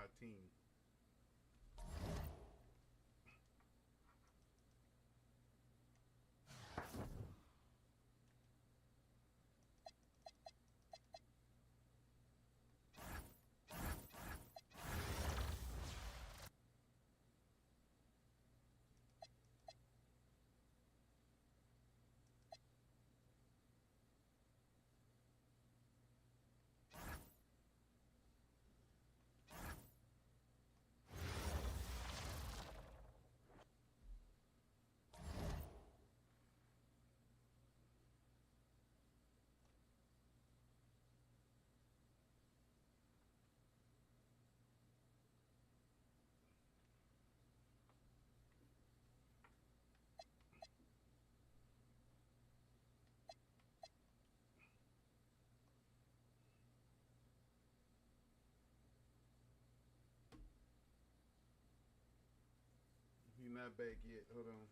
my team. You're not back yet. Hold on.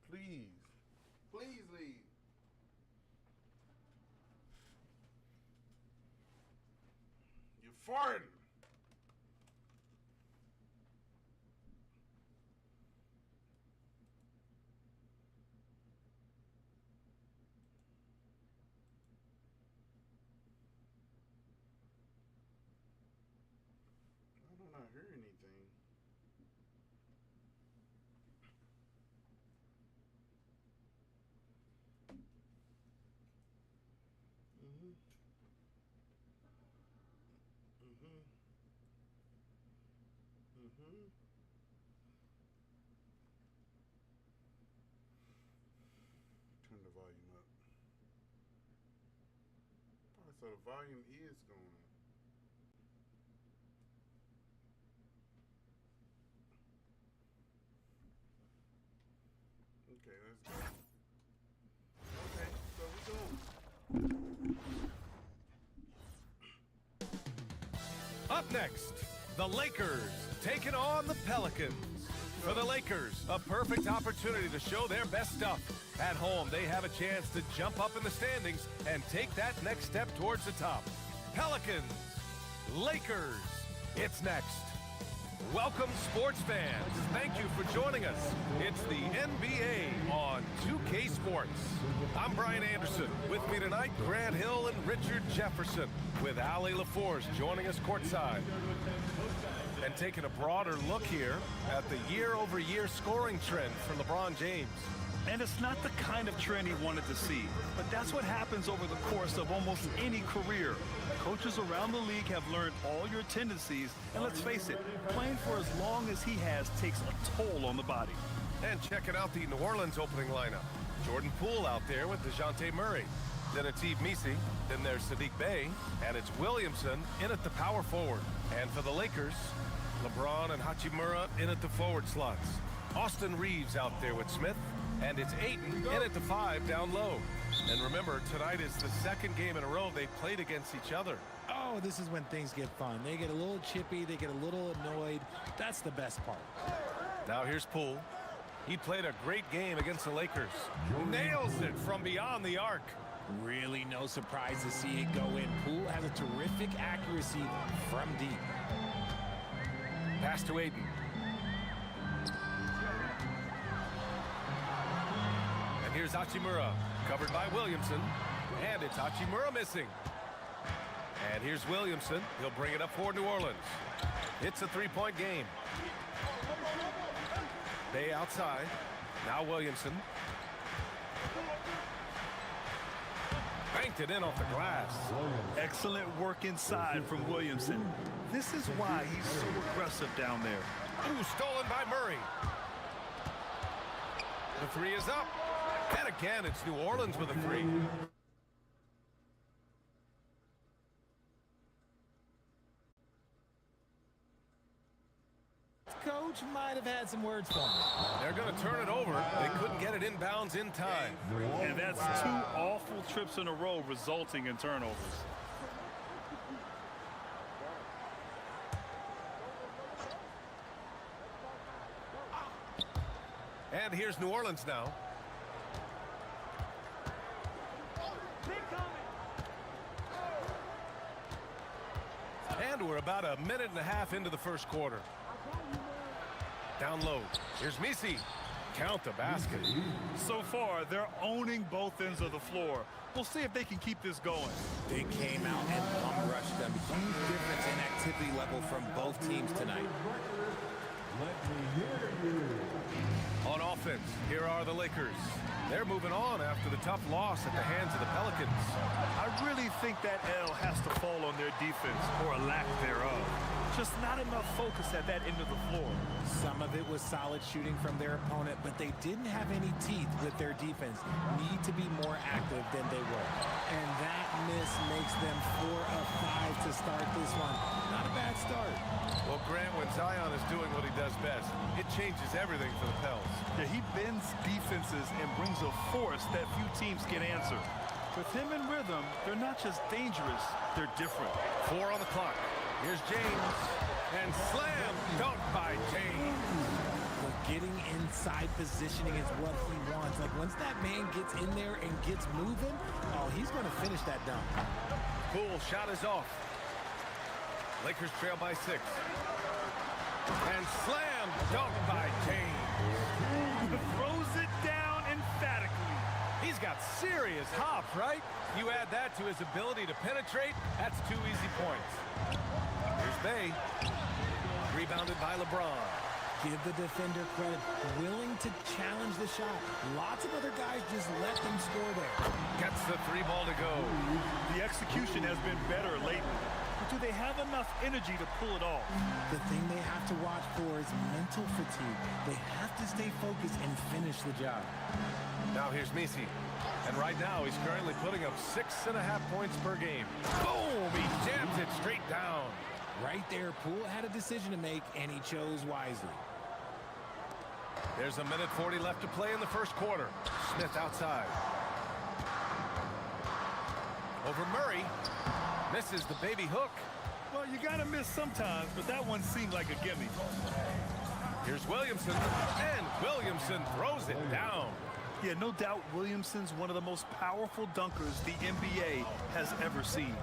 Please. Please leave. You're farting. I do not hear anything. Turn the volume up. Oh, so the volume is going up. Okay, let's go. Okay, so we go. Up next, the Lakers taking on the Pelicans. For the Lakers, a perfect opportunity to show their best stuff. At home, they have a chance to jump up in the standings and take that next step towards the top. Pelicans, Lakers, it's next. Welcome, sports fans. Thank you for joining us. It's the NBA on 2K Sports. I'm Brian Anderson. With me tonight, Grant Hill and Richard Jefferson, with Allie LaForce joining us courtside. And taking a broader look here at the year-over-year scoring trend for LeBron James. And it's not the kind of trend he wanted to see, but that's what happens over the course of almost any career. Coaches around the league have learned all your tendencies, and let's face it, playing for as long as he has takes a toll on the body. And checking out the New Orleans opening lineup. Jordan Poole out there with DeJounte Murray. Then it's Yves Missi, then there's Sadiq Bey, and it's Williamson in at the power forward. And for the Lakers, LeBron and Hachimura in at the forward slots. Austin Reeves out there with Smith, and it's Ayton in at the 5 down low. And remember, tonight is the second game in a row they played against each other. Oh, Oh, this is when things get fun. They get a little chippy, they get a little annoyed. That's the best part. Now here's Poole. He played a great game against the Lakers. Nails it from beyond the arc. Really no surprise to see it go in. Poole has a terrific accuracy from deep. Pass to Aiden. And here's Hachimura, covered by Williamson. And it's Hachimura missing. And here's Williamson. He'll bring it up for New Orleans. It's a three-point game. Bay outside. Now Williamson. Banked it in off the glass. Excellent work inside from Williamson. This is why he's so aggressive down there. Ooh, stolen by Murray. The three is up. And again, it's New Orleans with a three. Coach might have had some words for me. They're going to turn it over. They couldn't get it inbounds in time. And that's two awful trips in a row resulting in turnovers. And here's New Orleans now. And we're about a minute and a half into the first quarter. Down low. Here's Misi. Count the basket. So far, they're owning both ends of the floor. We'll see if they can keep this going. They came out and bum rushed them. Huge difference in activity level from both teams tonight. On offense, here are the Lakers. They're moving on after the tough loss at the hands of the Pelicans. I really think that L has to fall on their defense, or a lack thereof. Just not enough focus at that end of the floor. Some of it was solid shooting from their opponent, but they didn't have any teeth with their defense. Need to be more active than they were. And that miss makes them 4 of 5 to start this one. Not a bad start. Well, Grant, when Zion is doing what he does best, it changes everything for the Pels. Yeah, he bends defenses and brings a force that few teams can answer. With him in rhythm, they're not just dangerous, they're different. 4 on the clock. Here's James. And slam dunk by James. But getting inside positioning is what he wants. Like, once that man gets in there and gets moving, oh, he's going to finish that dunk. Poole shot is off. Lakers trail by 6. And slam dunk by James. Throws it down emphatically. He's got serious hops, right? You add that to his ability to penetrate, that's 2 easy points. Here's Bay. Rebounded by LeBron. Give the defender credit. Willing to challenge the shot. Lots of other guys just let them score there. Gets the 3 ball to go. The execution has been better lately. But do they have enough energy to pull it off? The thing they have to watch for is mental fatigue. They have to stay focused and finish the job. Now here's Misi. And right now he's currently putting up 6.5 points per game. Boom! He jams it straight down. Right there, Poole had a decision to make, and he chose wisely. There's a minute 40 left to play in the first quarter. Smith outside. Over Murray. Misses the baby hook. Well, you gotta miss sometimes, but that one seemed like a gimme. Here's Williamson. And Williamson throws it down. Yeah, no doubt Williamson's one of the most powerful dunkers the NBA has ever seen.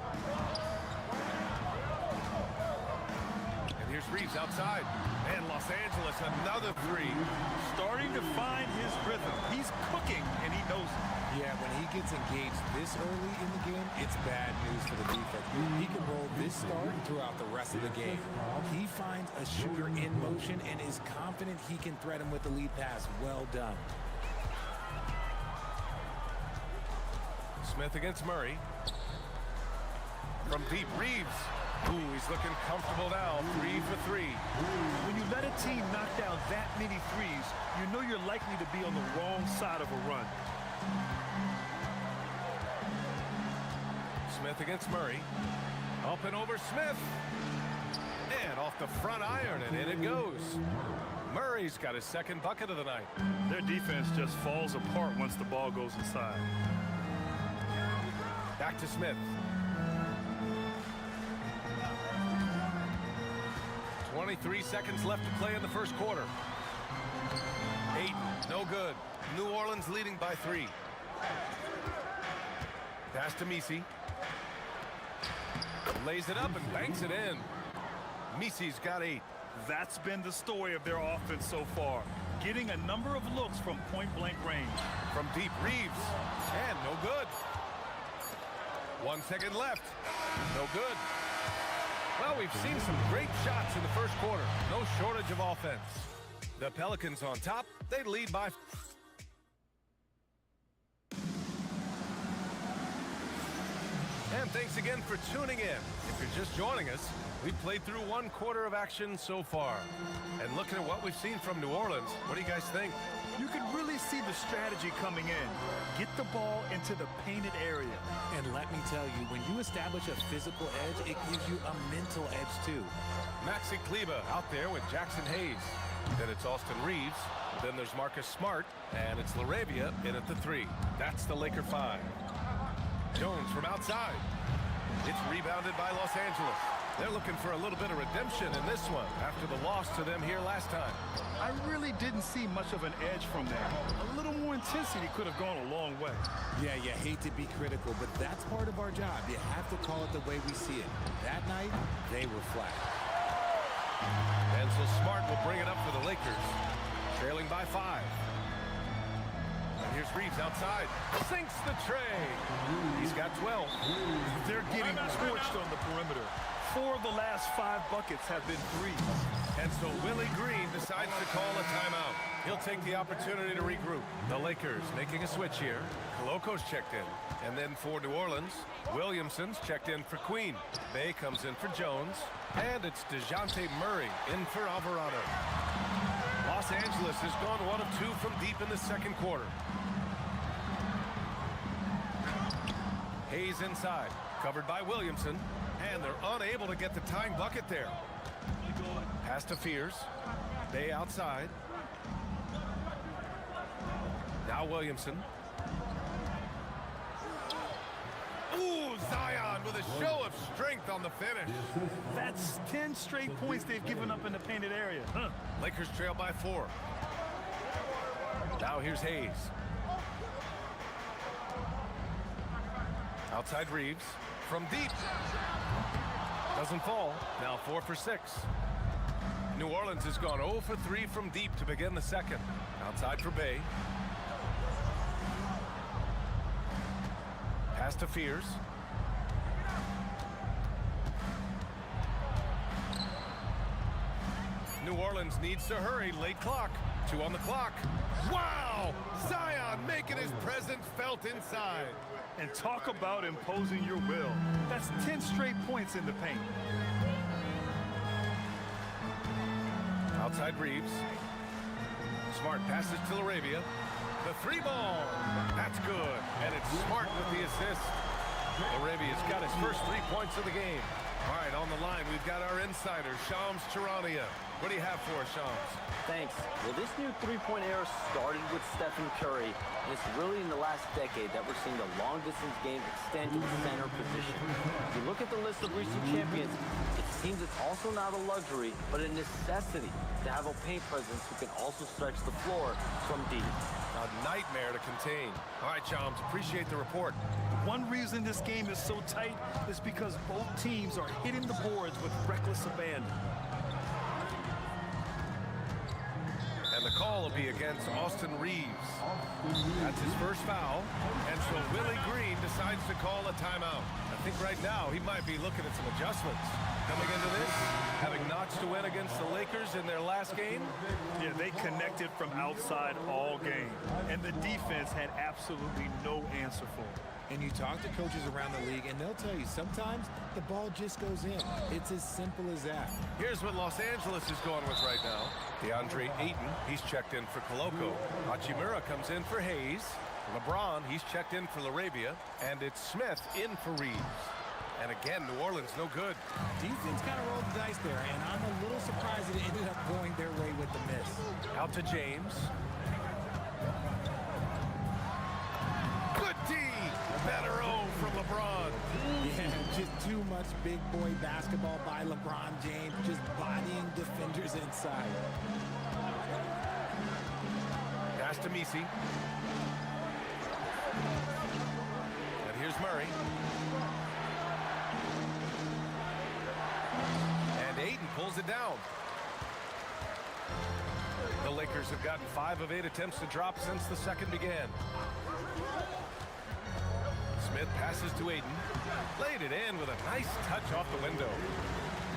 And here's Reeves outside. And Los Angeles, another 3. Starting to find his rhythm. He's cooking, and he knows it. Yeah, when he gets engaged this early in the game, it's bad news for the defense. He can roll this start throughout the rest of the game. He finds a shooter in motion and is confident he can threat him with the lead pass. Well done. Smith against Murray. From deep, Reeves. Ooh, he's looking comfortable now. 3 for 3. When you let a team knock down that many threes, you know you're likely to be on the wrong side of a run. Smith against Murray. Up and over Smith. And off the front iron, and in it goes. Murray's got his second bucket of the night. Their defense just falls apart once the ball goes inside. Back to Smith. 23 seconds left to play in the first quarter. 8, no good. New Orleans leading by 3. Pass to Misi. Lays it up and banks it in. Misi's got 8. That's been the story of their offense so far, getting a number of looks from point-blank range. From deep, Reeves. And no good. 1 second left. No good. Well, we've seen some great shots in the first quarter. No shortage of offense. The Pelicans on top. They lead by... And thanks again for tuning in. If you're just joining us, we've played through 1 quarter of action so far. And looking at what we've seen from New Orleans, what do you guys think? You can really see the strategy coming in. Get the ball into the painted area. And let me tell you, when you establish a physical edge, it gives you a mental edge too. Maxi Kleba out there with Jackson Hayes. Then it's Austin Reeves. Then there's Marcus Smart. And it's LaRavia in at the 3. That's the Laker 5. Jones from outside. It's rebounded by Los Angeles. They're looking for a little bit of redemption in this one after the loss to them here last time. I really didn't see much of an edge from them. A little more intensity could have gone a long way. Yeah, you hate to be critical, but that's part of our job. You have to call it the way we see it. That night, they were flat. And so Smart will bring it up for the Lakers, trailing by 5. And here's Reeves outside. Sinks the tray. He's got 12. They're getting torched on the perimeter. 4 of the last 5 buckets have been threes. And so Willie Green decides to call a timeout. He'll take the opportunity to regroup. The Lakers making a switch here. Coloco's checked in. And then for New Orleans, Williamson's checked in for Queen. Bay comes in for Jones. And it's DeJounte Murray in for Alvarado. Los Angeles has gone 1 of 2 from deep in the second quarter. Hayes inside, covered by Williamson. And they're unable to get the tying bucket there. Pass to Fears. Bay outside. Now Williamson. Ooh, Zion with a show of strength on the finish. That's 10 straight points they've given up in the painted area. Lakers trail by 4. Now here's Hayes. Outside Reeves. From deep. Doesn't fall. Now 4 for 6. New Orleans has gone 0 for 3 from deep to begin the second. Outside for Bay. Pass to Fears. New Orleans needs to hurry. Late clock. 2 on the clock. Wow! Zion making his presence felt inside. And talk about imposing your will. That's 10 straight points in the paint. Outside Reeves. Smart passes to LaRavia. The 3 ball. That's good. And it's Smart with the assist. LaRavia's got his first 3 points of the game. All right, on the line, we've got our insider, Shams Charania. What do you have for us, Shams? Thanks. Well, this new three-point era started with Stephen Curry, and it's really in the last decade that we're seeing the long-distance game extend to the center position. If you look at the list of recent champions, it seems it's also not a luxury, but a necessity to have a paint presence who can also stretch the floor from deep. A nightmare to contain. All right, Shams, appreciate the report. One reason this game is so tight is because both teams are hitting the boards with reckless abandon. And the call will be against Austin Reeves. That's his first foul. And so Willie Green decides to call a timeout. I think right now he might be looking at some adjustments. Coming into this, having notched to win against the Lakers in their last game. Yeah, they connected from outside all game. And the defense had absolutely no answer for it. And you talk to coaches around the league, and they'll tell you sometimes the ball just goes in. It's as simple as that. Here's what Los Angeles is going with right now. DeAndre Ayton, he's checked in for Coloco. Hachimura comes in for Hayes. LeBron, he's checked in for LaRavia. And it's Smith in for Reeves. And again, New Orleans, no good. Defense kind of rolled the dice there, and I'm a little surprised that it ended up going their way with the miss. Out to James. Good D! Better O from LeBron. Yeah, just too much big boy basketball by LeBron James, just bodying defenders inside. Pass to Messi. And here's Murray. And Ayton pulls it down. The Lakers have gotten 5 of 8 attempts to drop since the second began. Smith passes to Ayton. Laid it in with a nice touch off the window.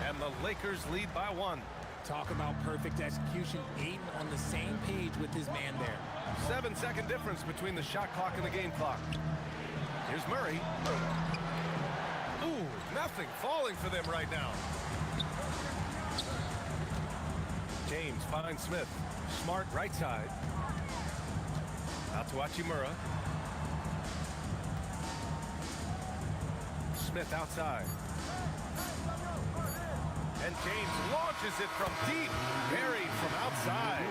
And the Lakers lead by 1. Talk about perfect execution. Ayton on the same page with his man there. 7-second difference between the shot clock and the game clock. Here's Murray. Ooh, nothing falling for them right now. James finds Smith. Smart right side. Out to Hachimura. Smith outside. And James launches it from deep. Buried from outside.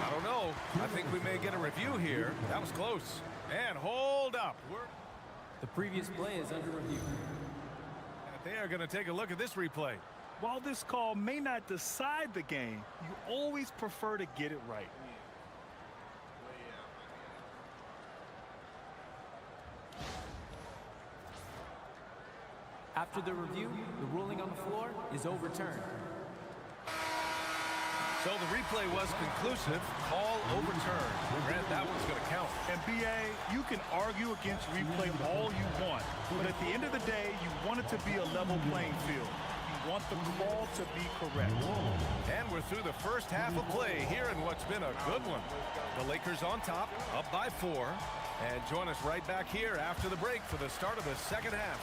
I don't know. I think we may get a review here. That was close. And hold up. The previous play is under review. They are going to take a look at this replay. While this call may not decide the game, you always prefer to get it right. After the review, the ruling on the floor is overturned. So the replay was conclusive. Call overturned. Grant, that one's going to count. And BA, you can argue against replay all you want, but at the end of the day, you want it to be a level playing field. You want the call to be correct. And we're through the first half of play here in what's been a good one. The Lakers on top, up by 4. And join us right back here after the break for the start of the second half.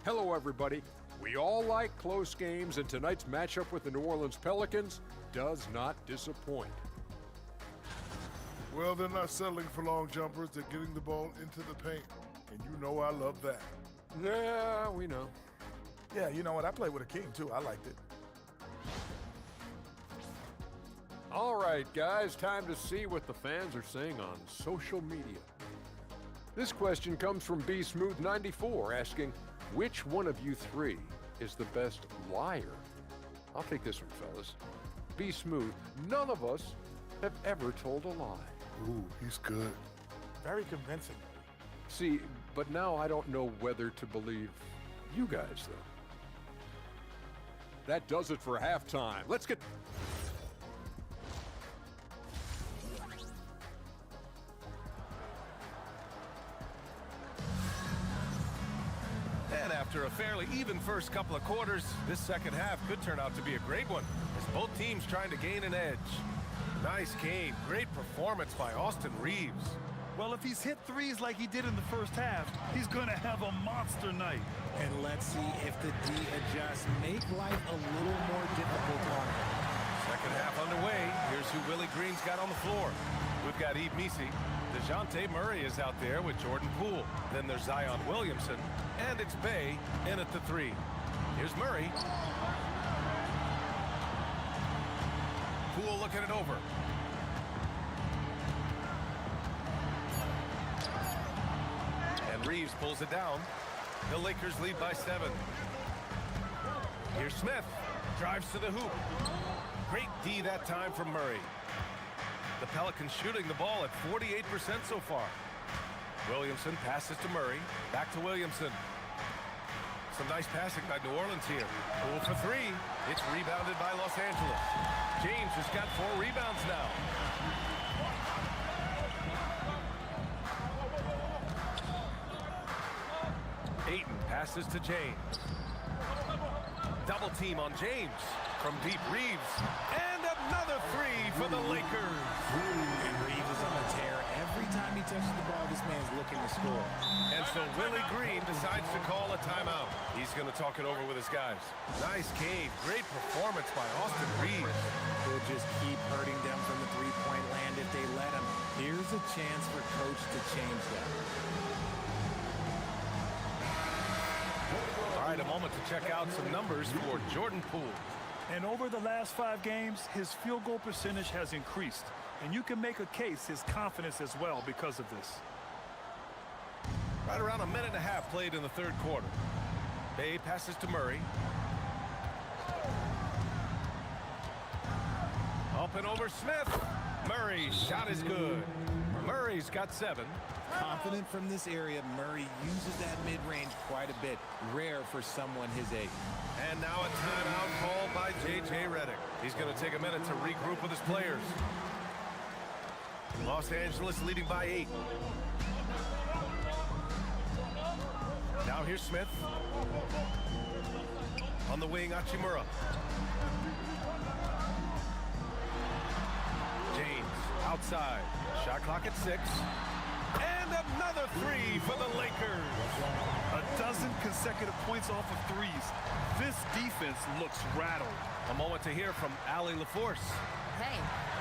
Hello, everybody. We all like close games, and tonight's matchup with the New Orleans Pelicans does not disappoint. Well, they're not settling for long jumpers. They're getting the ball into the paint. And you know I love that. Yeah, we know. Yeah, you know what? I played with a king, too. I liked it. All right, guys, time to see what the fans are saying on social media. This question comes from BSmooth94 asking, which one of you 3 is the best liar? I'll take this one, fellas. Be smooth. None of us have ever told a lie. Ooh, he's good. Very convincing. See, but now I don't know whether to believe you guys, though. That does it for halftime. Let's get... And after a fairly even first couple of quarters, this second half could turn out to be a great one, as both teams trying to gain an edge. Nice game. Great performance by Austin Reeves. Well, if he's hit threes like he did in the first half, he's going to have a monster night. And let's see if the D adjusts, make life a little more difficult on him. Second half underway. Here's who Willie Green's got on the floor. We've got Yves Messi. DeJounte Murray is out there with Jordan Poole. Then there's Zion Williamson. And it's Bay in at the 3. Here's Murray. Poole looking it over. And Reeves pulls it down. The Lakers lead by 7. Here's Smith. Drives to the hoop. Great D that time from Murray. The Pelicans shooting the ball at 48% so far. Williamson passes to Murray. Back to Williamson. Some nice passing by New Orleans here. Poole for 3. It's rebounded by Los Angeles. James has got 4 rebounds now. Ayton passes to James. Double team on James. From deep, Reeves. And another 3 for the Lakers. And Reeves is on a tear. Every time he touches the ball, this man's looking to score. And so Willie Green decides to call a timeout. He's going to talk it over with his guys. Nice game. Great performance by Austin Reeves. He'll just keep hurting them from the three-point land if they let him. Here's a chance for Coach to change that. All right, a moment to check out some numbers for Jordan Poole. And over the last 5 games, his field goal percentage has increased. And you can make a case his confidence as well because of this. Right around a minute and a half played in the third quarter. Bay passes to Murray. Up and over Smith. Murray's shot is good. Murray's got 7. Confident from this area, Murray uses that mid-range quite a bit. Rare for someone his age. And now a timeout called by J.J. Redick. He's going to take a minute to regroup with his players. Los Angeles leading by 8. Now here's Smith. On the wing, Hachimura. James outside. Shot clock at 6. And another 3 for the Lakers. A dozen consecutive points off of threes. This defense looks rattled. A moment to hear from Allie LaForce. Hey,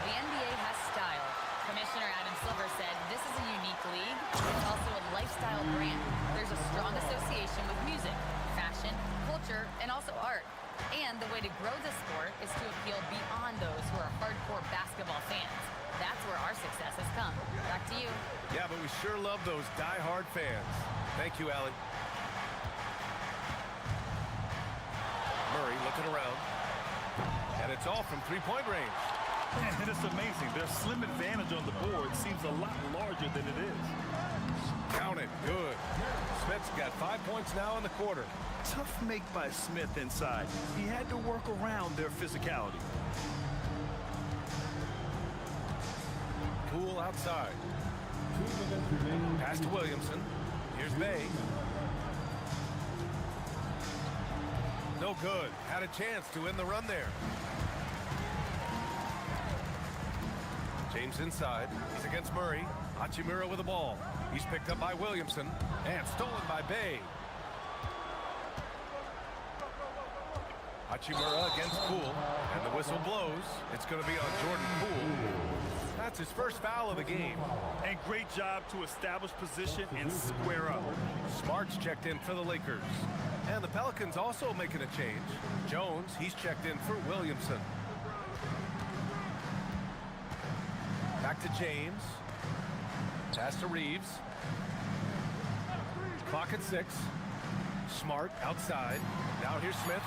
the NBA has style. Commissioner Adam Silver said this is a unique league. It's also a lifestyle brand. There's a strong association with music, fashion, culture, and also art. And the way to grow the sport is to appeal beyond those who are hardcore basketball fans. That's where our success has come. Back to you. Yeah, but we sure love those die-hard fans. Thank you, Allie. Murray looking around. And it's all from three-point range. And it's amazing. Their slim advantage on the board seems a lot larger than it is. Count it. Good. Smith's got 5 points now in the quarter. Tough make by Smith inside. He had to work around their physicality. Poole outside. Pass to Williamson. Here's Bay. No good. Had a chance to win the run there. James inside. He's against Murray. Hachimura with the ball. He's picked up by Williamson and stolen by Bay. Hachimura against Poole, and the whistle blows. It's going to be on Jordan Poole. That's his first foul of the game. And great job to establish position and square up. Smart's checked in for the Lakers. And the Pelicans also making a change. Jones, he's checked in for Williamson. Back to James. Pass to Reeves. Clock at 6. Smart outside. Now here's Smith.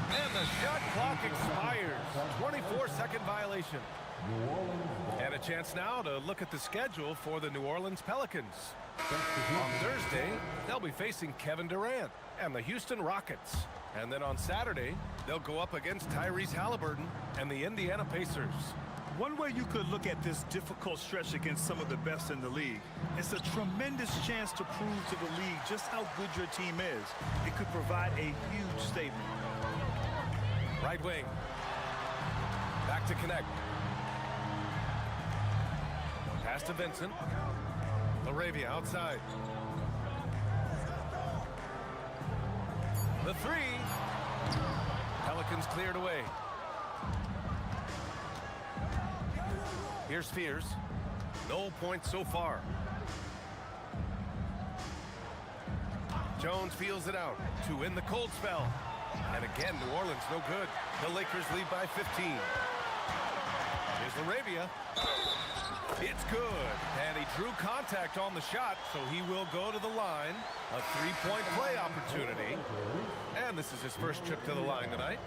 And the shot clock expires. 24-second violation. And a chance now to look at the schedule for the New Orleans Pelicans. On Thursday, they'll be facing Kevin Durant and the Houston Rockets. And then on Saturday, they'll go up against Tyrese Halliburton and the Indiana Pacers. One way you could look at this difficult stretch against some of the best in the league, it's a tremendous chance to prove to the league just how good your team is. It could provide a huge statement. Right wing. Back to connect. Pass to Vincent. LaRavia outside. The 3. Pelicans cleared away. Here's Spears. No points so far. Jones feels it out to win the cold spell. And again, New Orleans no good. The Lakers lead by 15. Here's LaRavia. It's good. And he drew contact on the shot, so he will go to the line. A three-point play opportunity. And this is his first trip to the line tonight.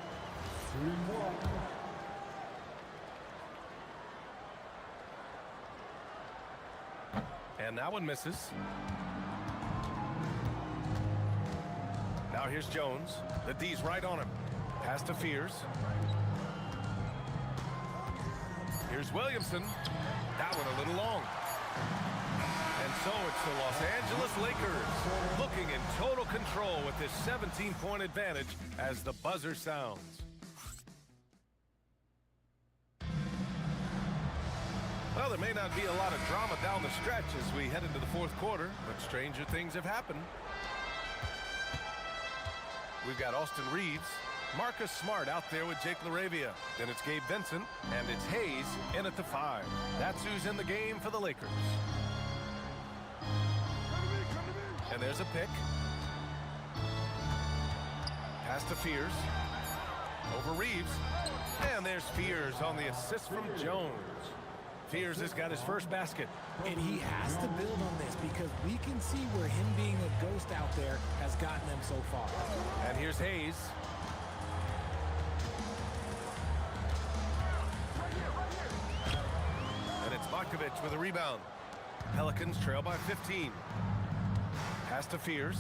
And that one misses. Now here's Jones. The D's right on him. Pass to Fears. Here's Williamson. That one a little long. And so it's the Los Angeles Lakers looking in total control with this 17-point advantage as the buzzer sounds. Well, there may not be a lot of drama down the stretch as we head into the fourth quarter, but stranger things have happened. We've got Austin Reeves, Marcus Smart out there with Jake LaRavia. Then it's Gabe Vincent, and it's Hayes in at the 5. That's who's in the game for the Lakers. And there's a pick. Pass to Fears. Over Reeves. And there's Fears on the assist from Jones. Fears has got his first basket. And he has to build on this because we can see where him being a ghost out there has gotten them so far. And here's Hayes. And it's Markovic with a rebound. Pelicans trail by 15. Pass to Fears.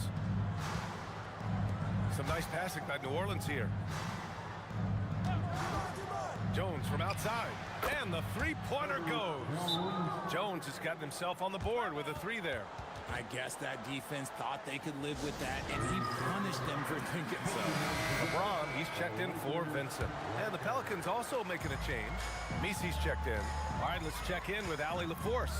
Some nice passing by New Orleans here. Jones from outside. And the three-pointer goes. Jones has gotten himself on the board with a three there. I guess that defense thought they could live with that, and he punished them for thinking so. LeBron, he's checked in for Vincent. And the Pelicans also making a change. Misi's checked in. All right, let's check in with Allie LaForce.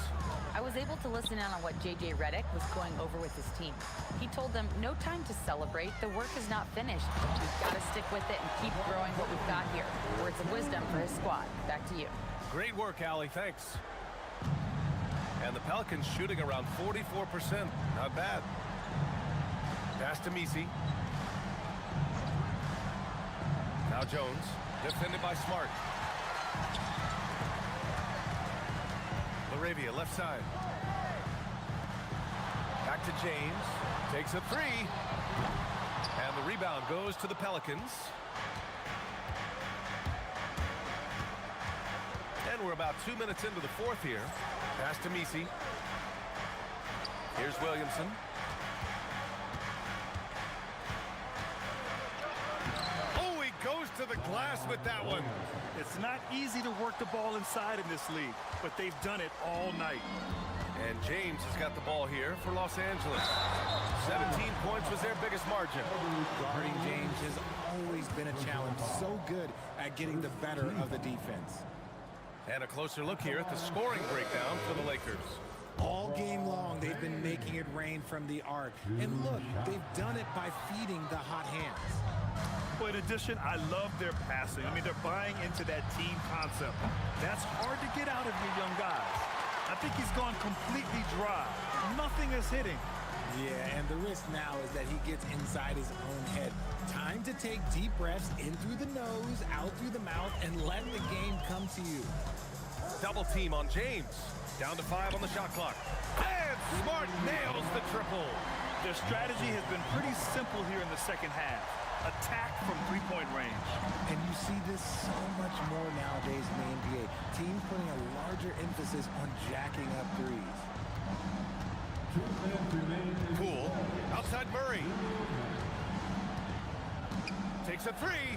I was able to listen in on what J.J. Redick was going over with his team. He told them, no time to celebrate. The work is not finished. We've got to stick with it and keep growing what we've got here. Words of wisdom for his squad. Back to you. Great work, Allie. Thanks. And the Pelicans shooting around 44%. Not bad. Pass to Misi. Now Jones. Defended by Smart. Laravia, left side. Back to James. Takes a three. And the rebound goes to the Pelicans. And we're about 2 minutes into the fourth here. Pass to Misi. Here's Williamson. Oh, he goes to the glass with that one. It's not easy to work the ball inside in this league, but they've done it all night. And James has got the ball here for Los Angeles. 17 points was their biggest margin. Guarding James has always been a challenge. So good at getting the better of the defense. And a closer look here at the scoring breakdown for the Lakers. All game long, they've been making it rain from the arc. And look, they've done it by feeding the hot hands. Well, in addition, I love their passing. I mean, they're buying into that team concept. That's hard to get out of your young guys. I think he's gone completely dry. Nothing is hitting. Yeah, and the risk now is that he gets inside his own head. Time to take deep breaths in through the nose, out through the mouth, and let the game come to you. Double team on James. Down to 5 on the shot clock. And Smart nails the triple. Their strategy has been pretty simple here in the second half. Attack from three-point range. And you see this so much more nowadays in the NBA. Teams putting a larger emphasis on jacking up threes. Poole. Outside Murray. Takes a three.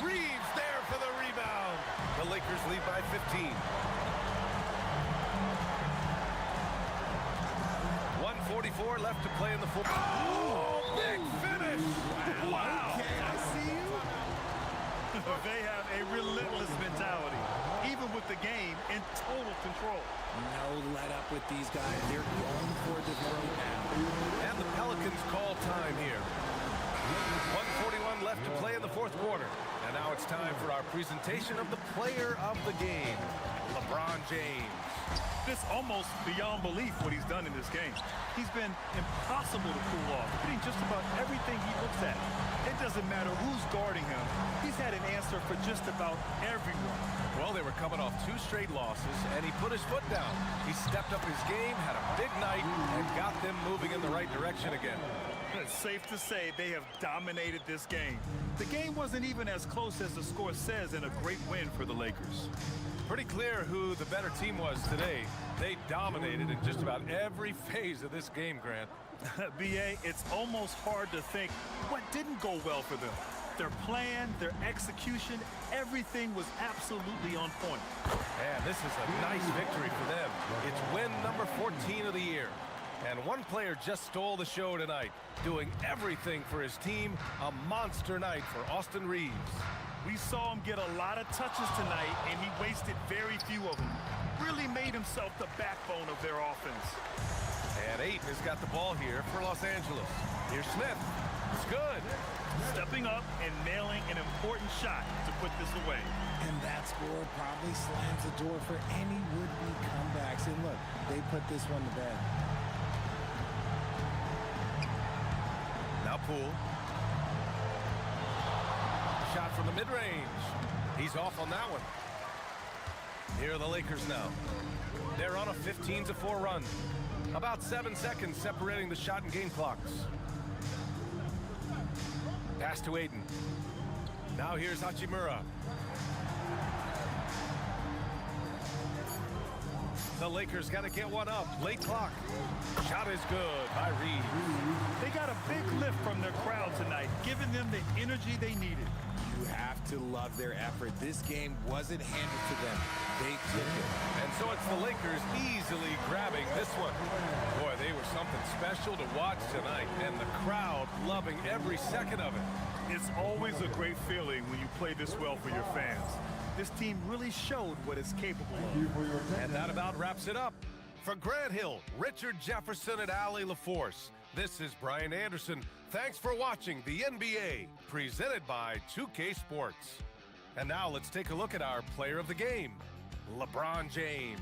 Reeves there for the rebound. The Lakers lead by 15. 1:44 left to play in the fourth. Oh, big finish. Wow. Okay, I see you. They have a relentless mentality, even with the game in total control. No let up with these guys. They're going for the throw now. And the Pelicans call time here. 1:41 left to play in the fourth quarter. And now it's time for our presentation of the player of the game, LeBron James. It's almost beyond belief what he's done in this game. He's been impossible to cool off, hitting just about everything he looks at. It doesn't matter who's guarding him. He's had an answer for just about everyone. Well, they were coming off 2 straight losses, and he put his foot down. He stepped up his game, had a big night, and got them moving in the right direction again. It's safe to say they have dominated this game. The game wasn't even as close as the score says, and a great win for the Lakers. Pretty clear who the better team was today. They dominated in just about every phase of this game, Grant. B.A., it's almost hard to think what didn't go well for them. Their plan, their execution, everything was absolutely on point. And this is a nice victory for them. It's win number 14 of the year. And one player just stole the show tonight, doing everything for his team. A monster night for Austin Reeves. We saw him get a lot of touches tonight, and he wasted very few of them. Really made himself the backbone of their offense. And Ayton has got the ball here for Los Angeles. Here's Smith. It's good. Stepping up and nailing an important shot to put this away. And that score probably slams the door for any would-be comebacks. And look, they put this one to bed. Now Poole. Shot from the mid-range. He's off on that one. Here are the Lakers now. They're on a 15-4 run. About 7 seconds separating the shot and game clocks. Pass to Aiden. Now here's Hachimura. The Lakers got to get one up. Late clock. Shot is good by Reed. They got a big lift from their crowd tonight, giving them the energy they needed. You have to love their effort. This game wasn't handed to them. They took it. And so it's the Lakers easily grabbing this one. Boy, they were something special to watch tonight, and the crowd loving every second of it. It's always a great feeling when you play this well for your fans. This team really showed what it's capable of. And that about wraps it up. For Grant Hill, Richard Jefferson, and Allie LaForce, this is Brian Anderson. Thanks for watching the NBA, presented by 2K Sports. And now let's take a look at our player of the game, LeBron James.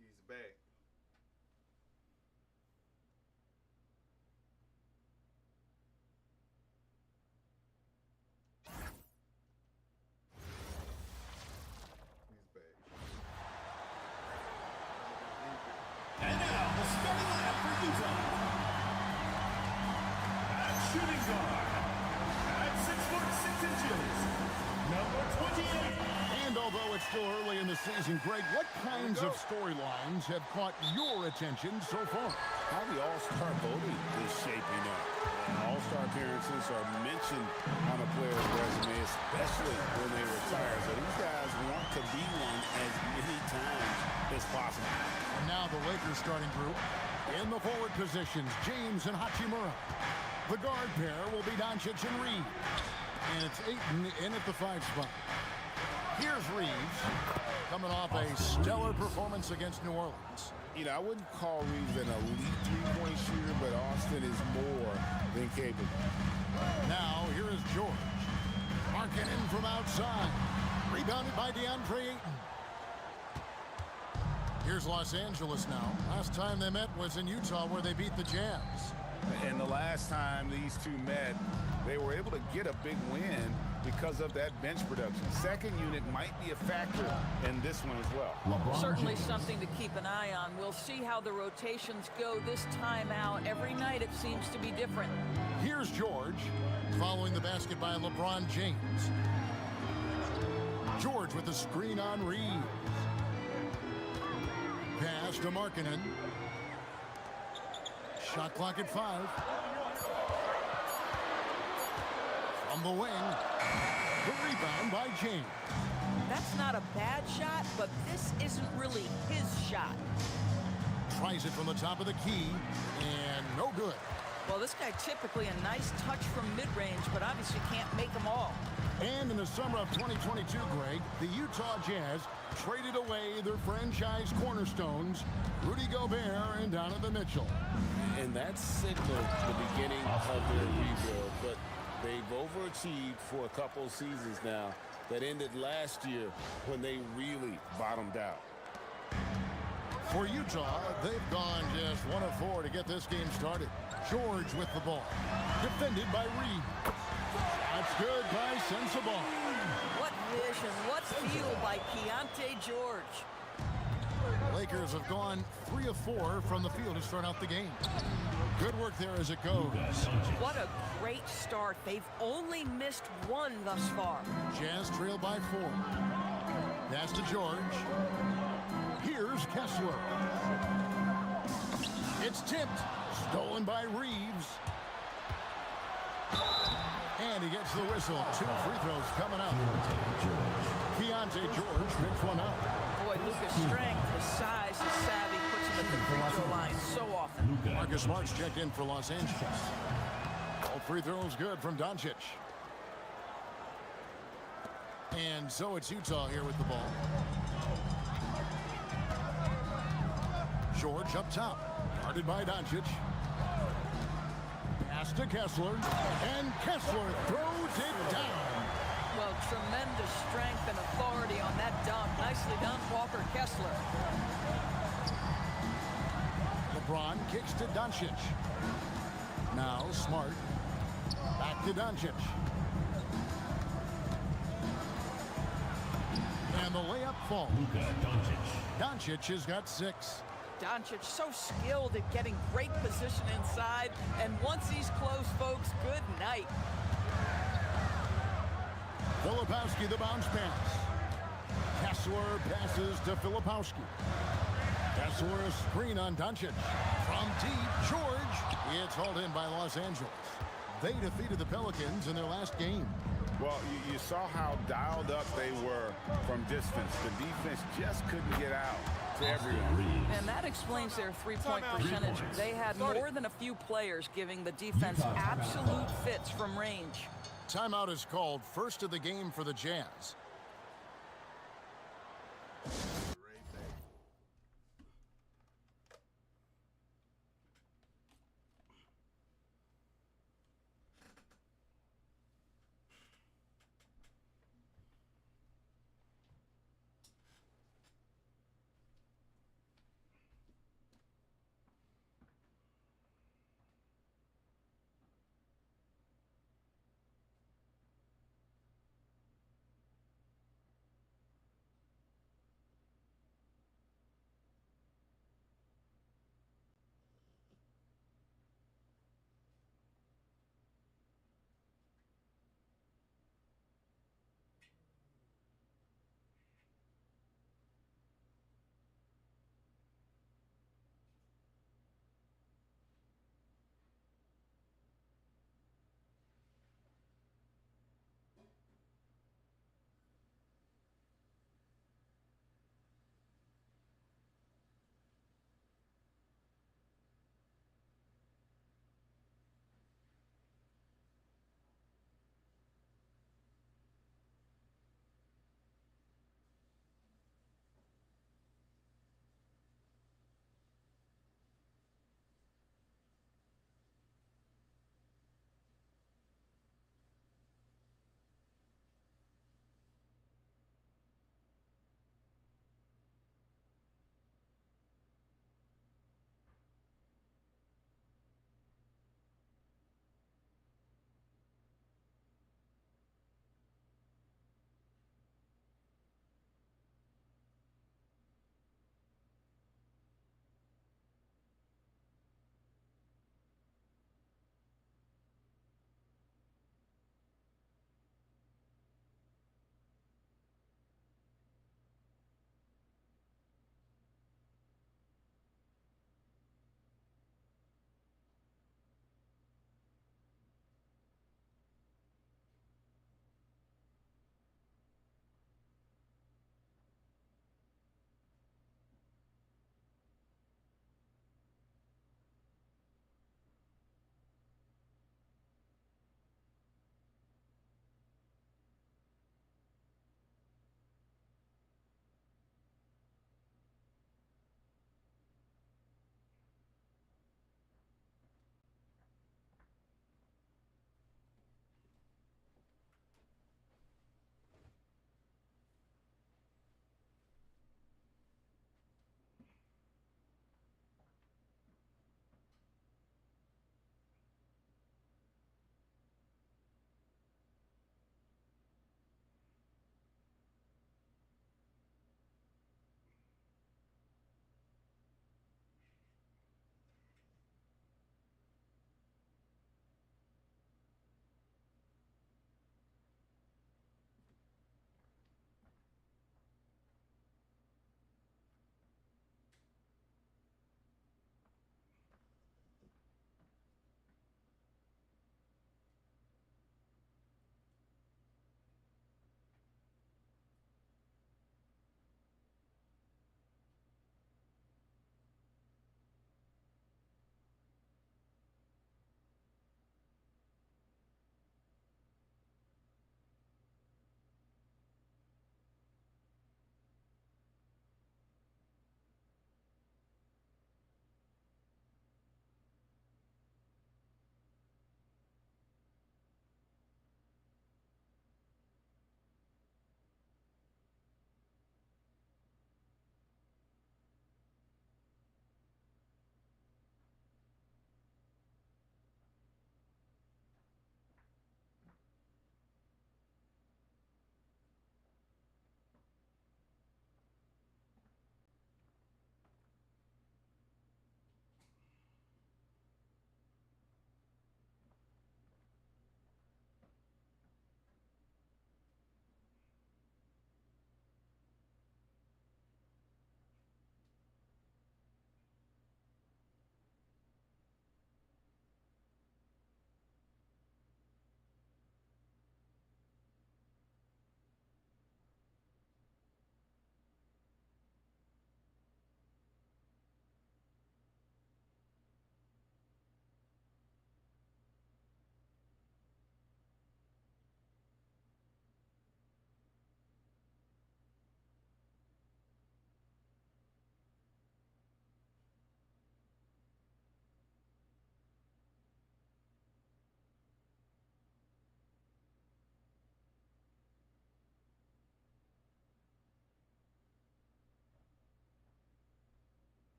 He's back. He's back. And now, the starting lineup for Utah. At shooting guard, at 6'6", number 28. And although it's still early in the season, Greg, what kinds of storylines have caught your attention so far? How the All-Star voting is shaping up. All-Star appearances are mentioned on a player's resume, especially when they retire. So these guys want to be one as many times as possible. And now the Lakers starting group. In the forward positions, James and Hachimura. The guard pair will be Doncic and Reed. And it's Ayton in at the 5 spot. Here's Reeves, coming off a stellar performance against New Orleans. You know, I wouldn't call Reeves an elite three-point shooter, but Austin is more than capable. Now, here is George. Marking in from outside. Rebounded by DeAndre Ayton. Here's Los Angeles now. Last time they met was in Utah, where they beat the Jazz. And the last time these two met, they were able to get a big win because of that bench production. Second unit might be a factor in this one as well. Certainly something to keep an eye on. We'll see how the rotations go this time out. Every night it seems to be different. Here's George, following the basket by LeBron James. George with the screen on Reeves. Pass to Markkanen. Shot clock at 5. From the wing, the rebound by James. That's not a bad shot, but this isn't really his shot. Tries it from the top of the key, and no good. Well, this guy typically a nice touch from mid-range, but obviously can't make them all. And in the summer of 2022, Greg, the Utah Jazz traded away their franchise cornerstones, Rudy Gobert and Donovan Mitchell. And that signaled the beginning of their rebuild, but they've overachieved for a couple seasons now that ended last year when they really bottomed out. For Utah, they've gone just 1 of 4 to get this game started. George with the ball. Defended by Reed. That's good by Sensible. What vision, what feel by Keontae George. Lakers have gone 3 of 4 from the field to start out the game. Good work there as it goes. What a great start. They've only missed one thus far. Jazz trail by 4. Pass to George. Here's Kessler. It's tipped. Stolen by Reeves. And he gets the whistle. 2 free throws coming up. Keontae George picks one up. Boy, Lucas' strength, his size, his savvy puts him at the free throw line so often. Marcus Smart's checked in for Los Angeles. All free throws good from Doncic. And so it's Utah here with the ball. George up top. Guarded by Doncic. Pass to Kessler. And Kessler throws it down. Well, tremendous strength and authority on that dunk. Nicely done, Walker Kessler. LeBron kicks to Doncic. Now Smart. Back to Doncic. And the layup falls. Doncic has got 6. Doncic so skilled at getting great position inside. And once he's close, folks, good night. Filipowski the bounce pass. Kessler passes to Filipowski. Kessler a screen on Doncic. From deep, George. It's hauled in by Los Angeles. They defeated the Pelicans in their last game. Well, you saw how dialed up they were from distance. The defense just couldn't get out to everyone. And that explains their three-point percentage. They had more than a few players giving the defense absolute fits from range. Timeout is called, first of the game for the Jazz.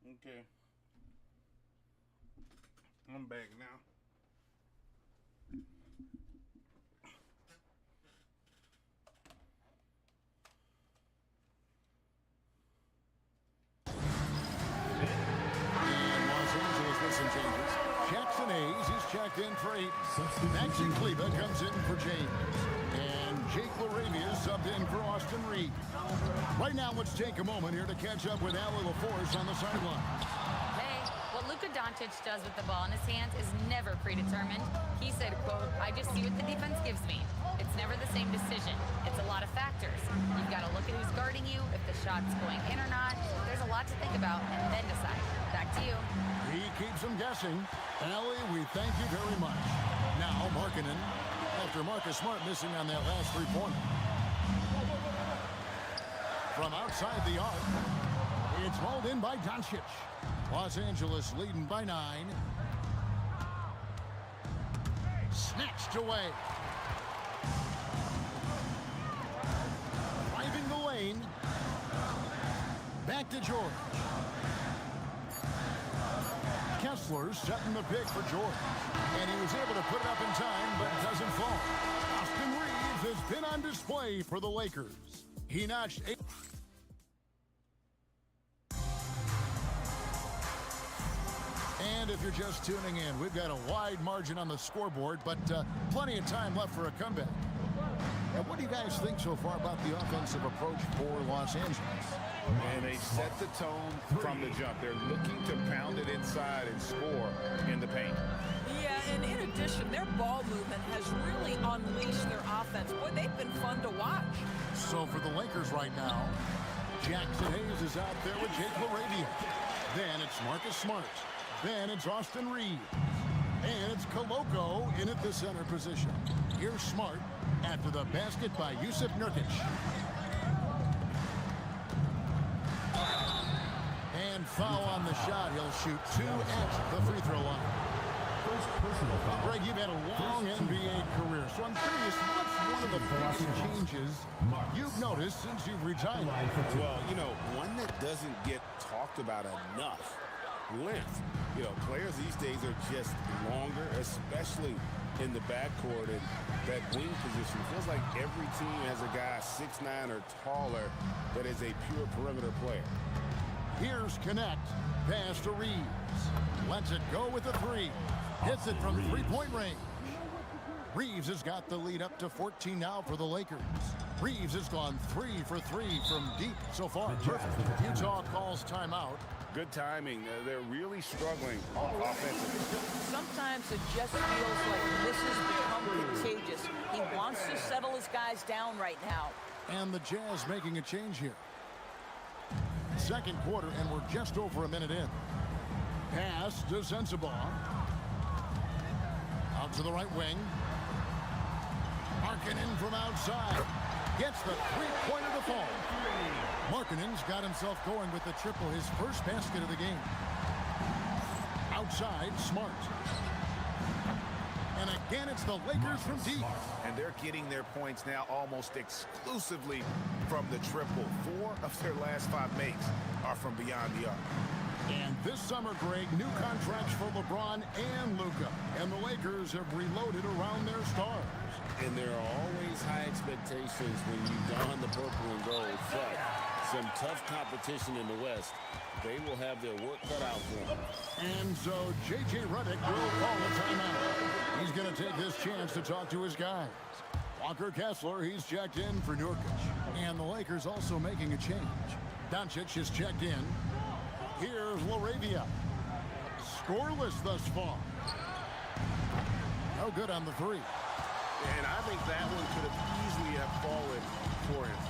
Okay. I'm back now. Jackson Hayes is checked in for 8. Maxi Kleba comes in for James. And Jake LaRavia subbed in for Austin Reed. Right now, let's take a moment here to catch up with Ali LaForce on the sideline. Hey, what Luka Doncic does with the ball in his hands is never predetermined. He said, quote, "I just see what the defense gives me. It's never the same decision. It's a lot of factors. You've got to look at who's guarding you, if the shot's going in or not. There's a lot to think about, and then decide." Back to you. He keeps them guessing. Ellie, we thank you very much. Now, Markkanen, after Marcus Smart missing on that last three-pointer. From outside the arc, it's rolled in by Doncic. Los Angeles leading by 9. Snatched away. Driving the lane. Back to George. Kessler setting the pick for George. And he was able to put it up in time, but it doesn't fall. Austin Reeves has been on display for the Lakers. He notched 8. And if you're just tuning in, we've got a wide margin on the scoreboard, but plenty of time left for a comeback. And what do you guys think so far about the offensive approach for Los Angeles? And they set the tone from the jump. They're looking to pound it inside and score in the paint. Yeah, and in addition, their ball movement has really unleashed their offense. Boy, they've been fun to watch. So for the Lakers right now, Jackson Hayes is out there with Jake LaRavia. Then it's Marcus Smart. Then it's Austin Reed. And it's Koloko in at the center position. Here's Smart after the basket by Jusuf Nurkic. And foul on the shot. He'll shoot 2 at the free throw line. Greg, you've had a long NBA career, so I'm curious, what's one of the biggest changes you've noticed since you've retired? Well, you know, one that doesn't get talked about enough. Length. You know, players these days are just longer, especially in the backcourt, and that wing position. Feels like every team has a guy 6'9" or taller that is a pure perimeter player. Here's Connect. Pass to Reeves. Lets it go with a 3. Hits it from three-point range. Reeves has got the lead up to 14 now for the Lakers. Reeves has gone 3 for 3 from deep so far. Utah calls timeout. Good timing. They're really struggling offensively. Sometimes it just feels like this has become contagious. He wants to settle his guys down right now. And the Jazz making a change here. Second quarter, and we're just over a minute in. Pass to Sensabaugh. Out to the right wing. Markkanen from outside. Gets the three-pointer to fall. Markkanen's got himself going with the triple, his first basket of the game. Outside, Smart. And again, it's the Lakers from deep. And they're getting their points now almost exclusively from the triple. 4 of their last 5 makes are from beyond the arc. And this summer, Greg, new contracts for LeBron and Luka. And the Lakers have reloaded around their stars. And there are always high expectations when you don the purple and gold. But some tough competition in the West. They will have their work cut out for them. And so J.J. Redick will call a timeout. He's going to take this chance to talk to his guys. Walker Kessler, he's checked in for Nurkic. And the Lakers also making a change. Doncic is checked in. Here's LaRavia. Scoreless thus far. No good on the 3. And I think that one could have easily have fallen for him.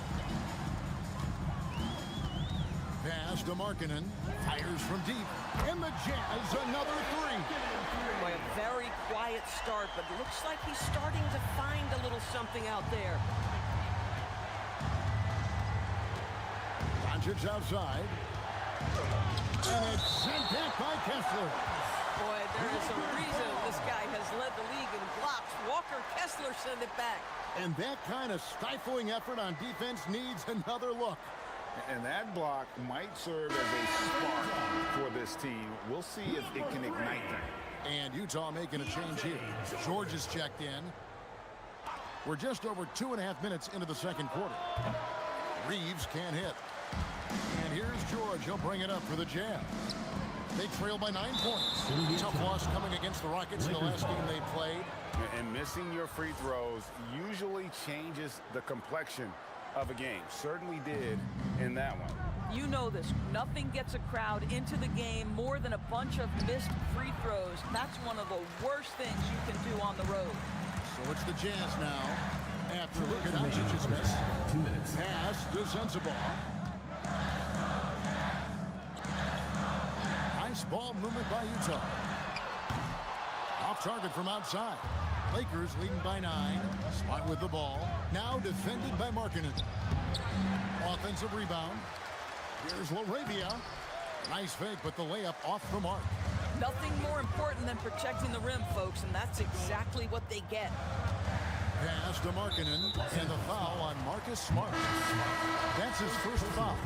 Pass to Markkanen. Fires from deep. And the Jazz, another 3. Boy, a very quiet start, but it looks like he's starting to find a little something out there. Doncic outside. And it's sent back by Kessler. Boy, there is a reason this guy has led the league in blocks. Walker Kessler sent it back. And that kind of stifling effort on defense needs another look. And that block might serve as a spark for this team. We'll see if it can ignite them. And Utah making a change here. George is checked in. We're just over 2.5 minutes into the second quarter. Reeves can't hit. And here's George. He'll bring it up for the Jazz. They trail by 9 points. Tough loss coming against the Rockets in the last game they played. And missing your free throws usually changes the complexion of a game. Certainly did in that one. You know this. Nothing gets a crowd into the game more than a bunch of missed free throws. That's one of the worst things you can do on the road. So it's the Jazz now. After Luka Doncic's miss. 2 minutes. Pass to Sensabaugh. Nice ball movement by Utah. Off target from outside. Lakers leading by 9. Spot with the ball. Now defended by Markkanen. Offensive rebound. Here's LaRavia. Nice fake, but the layup off the mark. Nothing more important than protecting the rim, folks, and that's exactly what they get. Pass to Markkanen, and the foul on Marcus Smart. That's his first foul.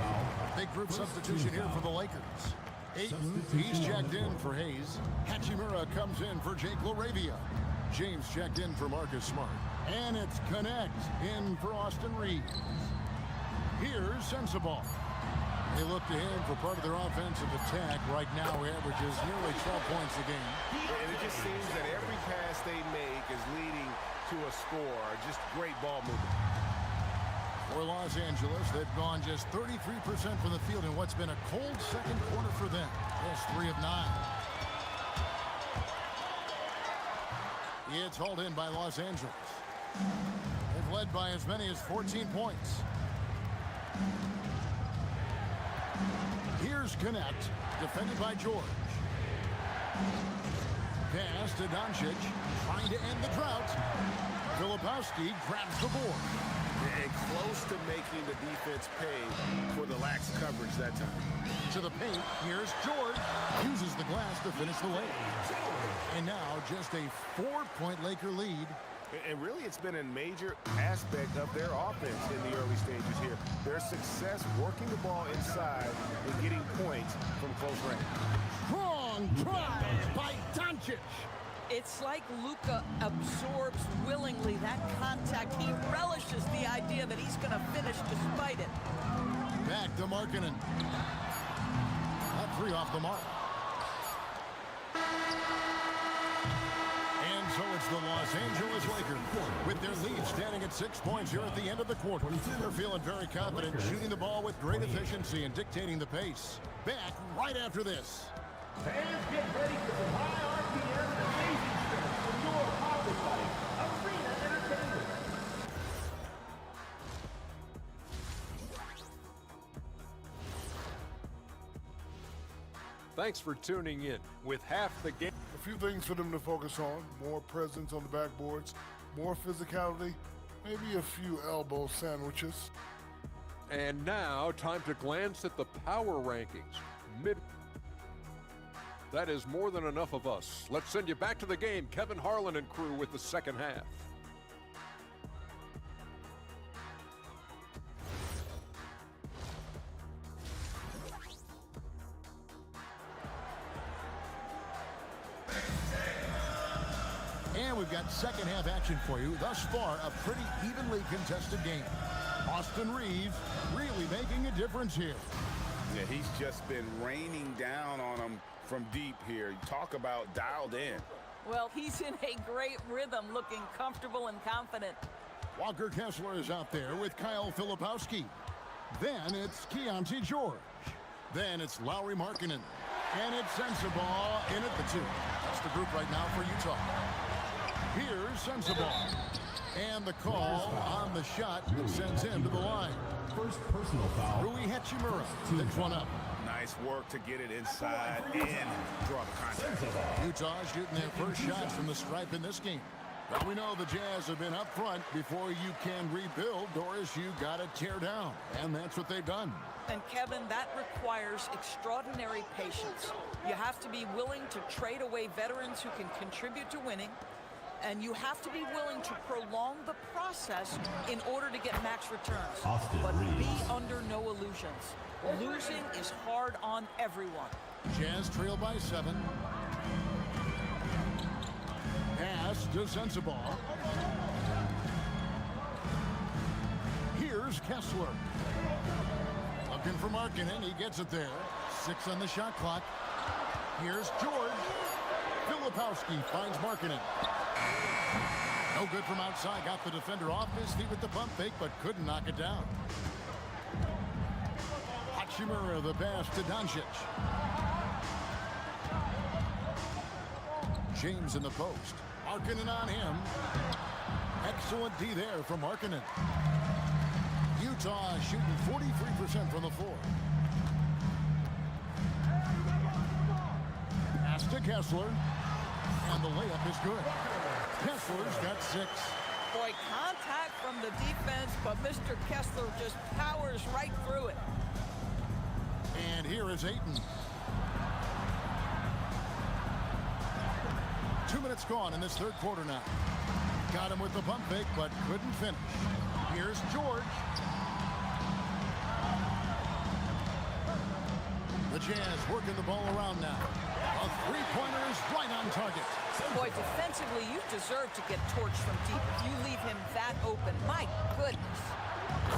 Big group substitution here for the Lakers. Ayton, he's checked in for Hayes. Hachimura comes in for Jake LaRavia. James checked in for Marcus Smart. And it's Connect in for Austin Reeves. Here's Sensabaugh. They look to him for part of their offensive attack. Right now, averages nearly 12 points a game. And it just seems that every pass they make is leading to a score. Just great ball movement. For Los Angeles, they've gone just 33% from the field in what's been a cold second quarter for them. Just 3 of 9. It's hauled in by Los Angeles. They've led by as many as 14 points. Here's Connect, defended by George. Pass to Doncic, trying to end the drought. Filipowski grabs the board. And close to making the defense pay for the lax coverage that time. To the paint, here's George. Uses the glass to finish the layup. And now just a 4-point Laker lead. And really, it's been a major aspect of their offense in the early stages here. Their success working the ball inside and getting points from close range. Strong drive by Doncic. It's like Luka absorbs willingly that contact. He relishes the idea that he's going to finish despite it. Back to Markkanen. That 3 off the mark. And so it's the Los Angeles Lakers with their lead standing at 6 points here at the end of the quarter. They're feeling very confident, shooting the ball with great efficiency and dictating the pace. Back right after this. Fans, get ready for some high RPM and amazing spins from your hard-fighting arena entertainment. Thanks for tuning in. With half the game. A few things for them to focus on. More presence on the backboards, more physicality, maybe a few elbow sandwiches. And now, time to glance at the power rankings. That is more than enough of us. Let's send you back to the game. Kevin Harlan and crew with the second half. And we've got second half action for you. Thus far, a pretty evenly contested game. Austin Reeves really making a difference here. Yeah, he's just been raining down on them from deep here. Talk about dialed in. Well, he's in a great rhythm, looking comfortable and confident. Walker Kessler is out there with Kyle Filipowski. Then it's Keontae George. Then it's Lauri Markkanen. And it's Sensabaugh in at the 2. That's the group right now for Utah. Here's Sensabaugh. And the call on the shot that sends him to the line. First personal foul. Rui Hachimura picks one up. Nice work to get it inside and draw the contact. Utah shooting their first shots from the stripe in this game. But we know the Jazz have been up front. Before you can rebuild, Doris, you got to tear down. And that's what they've done. And Kevin, that requires extraordinary patience. You have to be willing to trade away veterans who can contribute to winning. And you have to be willing to prolong the process in order to get max returns. But be under no illusions. Losing is hard on everyone. Jazz trail by 7. Pass to Sensabaugh. Here's Kessler. Looking for Markkanen. He gets it there. 6 on the shot clock. Here's George. Filipowski finds Markkanen. No good from outside. Got the defender off his feet with the pump fake, but couldn't knock it down. Hachimura the pass to Doncic. James in the post. Markkanen on him. Excellent D there from Markkanen. Utah shooting 43% from the floor. Pass to Kessler. And the layup is good. Kessler's got 6. Boy, contact from the defense, but Mr. Kessler just powers right through it. And here is Ayton. 2 minutes gone in this third quarter now. Got him with the pump fake, but couldn't finish. Here's George. The Jazz working the ball around now. A three-pointer is right on target. Boy, defensively, you deserve to get torched from deep if you leave him that open. My goodness.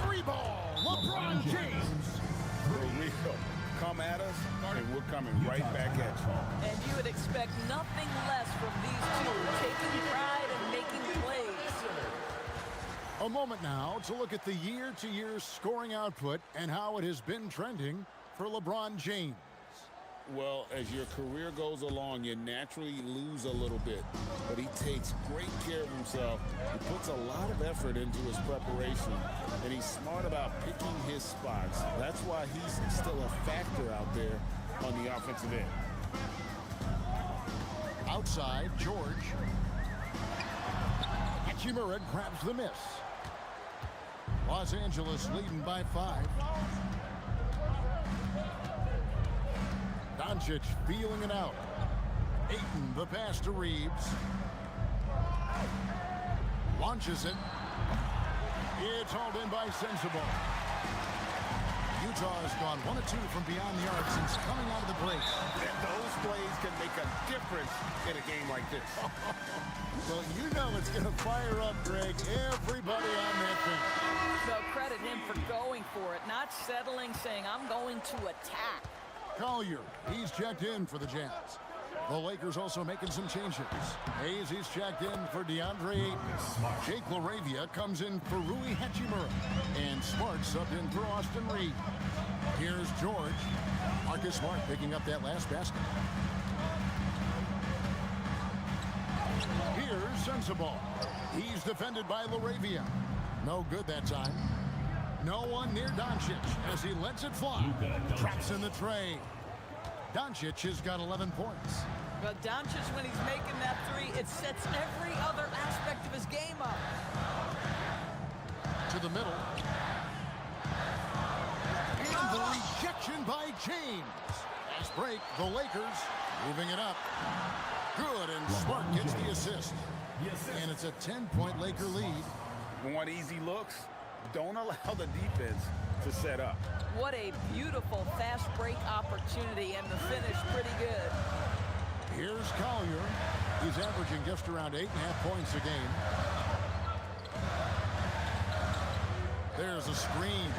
3-ball, LeBron James. For real. Come at us, and we're coming right back at you. And you would expect nothing less from these two, taking pride and making plays. A moment now to look at the year-to-year scoring output and how it has been trending for LeBron James. Well, as your career goes along, you naturally lose a little bit. But he takes great care of himself. He puts a lot of effort into his preparation. And he's smart about picking his spots. That's why he's still a factor out there on the offensive end. Outside, George. Hachimura grabs the miss. Los Angeles leading by 5. Doncic feeling it out. Ayton, the pass to Reeves. Launches it. It's hauled in by Sensabaugh. Utah has gone 1 of 2 from beyond the arc since coming out of the break. And those plays can make a difference in a game like this. Well, you know it's going to fire up, Greg. Everybody on that team. So credit him for going for it, not settling, saying, I'm going to attack. Collier, he's checked in for the Jazz. The Lakers also making some changes. Hayes, he's checked in for DeAndre Ayton. Jake LaRavia comes in for Rui Hachimura. And Smart subbed in for Austin Reed. Here's George. Marcus Smart picking up that last basket. Here's Sensabaugh. He's defended by LaRavia. No good that time. No one near Doncic as he lets it fly. Traps in the tray. Doncic has got 11 points. But Doncic, when he's making that 3, it sets every other aspect of his game up. To the middle. And the rejection by James. Fast break, the Lakers moving it up. Good, and Smart gets the assist. And it's a 10-point Laker lead. Want easy looks? Don't allow the defense to set up. What a beautiful fast break opportunity, and the finish pretty good. Here's Collier. He's averaging just around 8.5 points a game. There's a screen.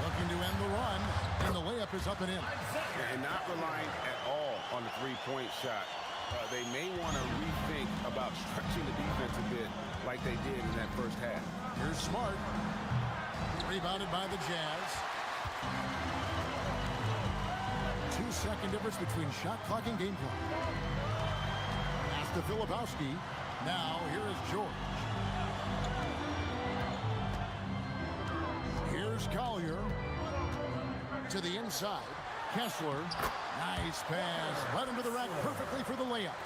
Looking to end the run, and the layup is up and in. And not relying at all on the three-point shot. They may want to rethink about stretching the defense a bit like they did in that first half. Here's Smart. Rebounded by the Jazz. 2-second difference between shot clock and game clock. Pass to Filipowski. Now here is George. Here's Collier. To the inside. Kessler. Nice pass. Right into the rack perfectly for the layup.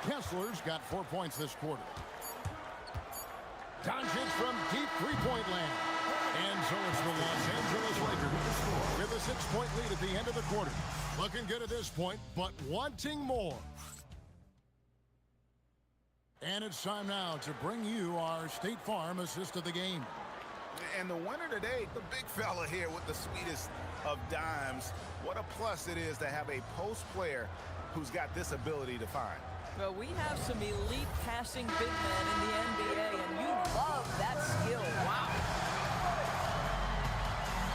Kessler's got 4 points this quarter. Doncic from deep three-point land. And so it's the Los Angeles Lakers with a 6-point lead at the end of the quarter. Looking good at this point, but wanting more. And it's time now to bring you our State Farm assist of the game. And the winner today, the big fella here with the sweetest of dimes. What a plus it is to have a post player who's got this ability to find. Well, we have some elite passing big men in the NBA, and you love that skill. Wow.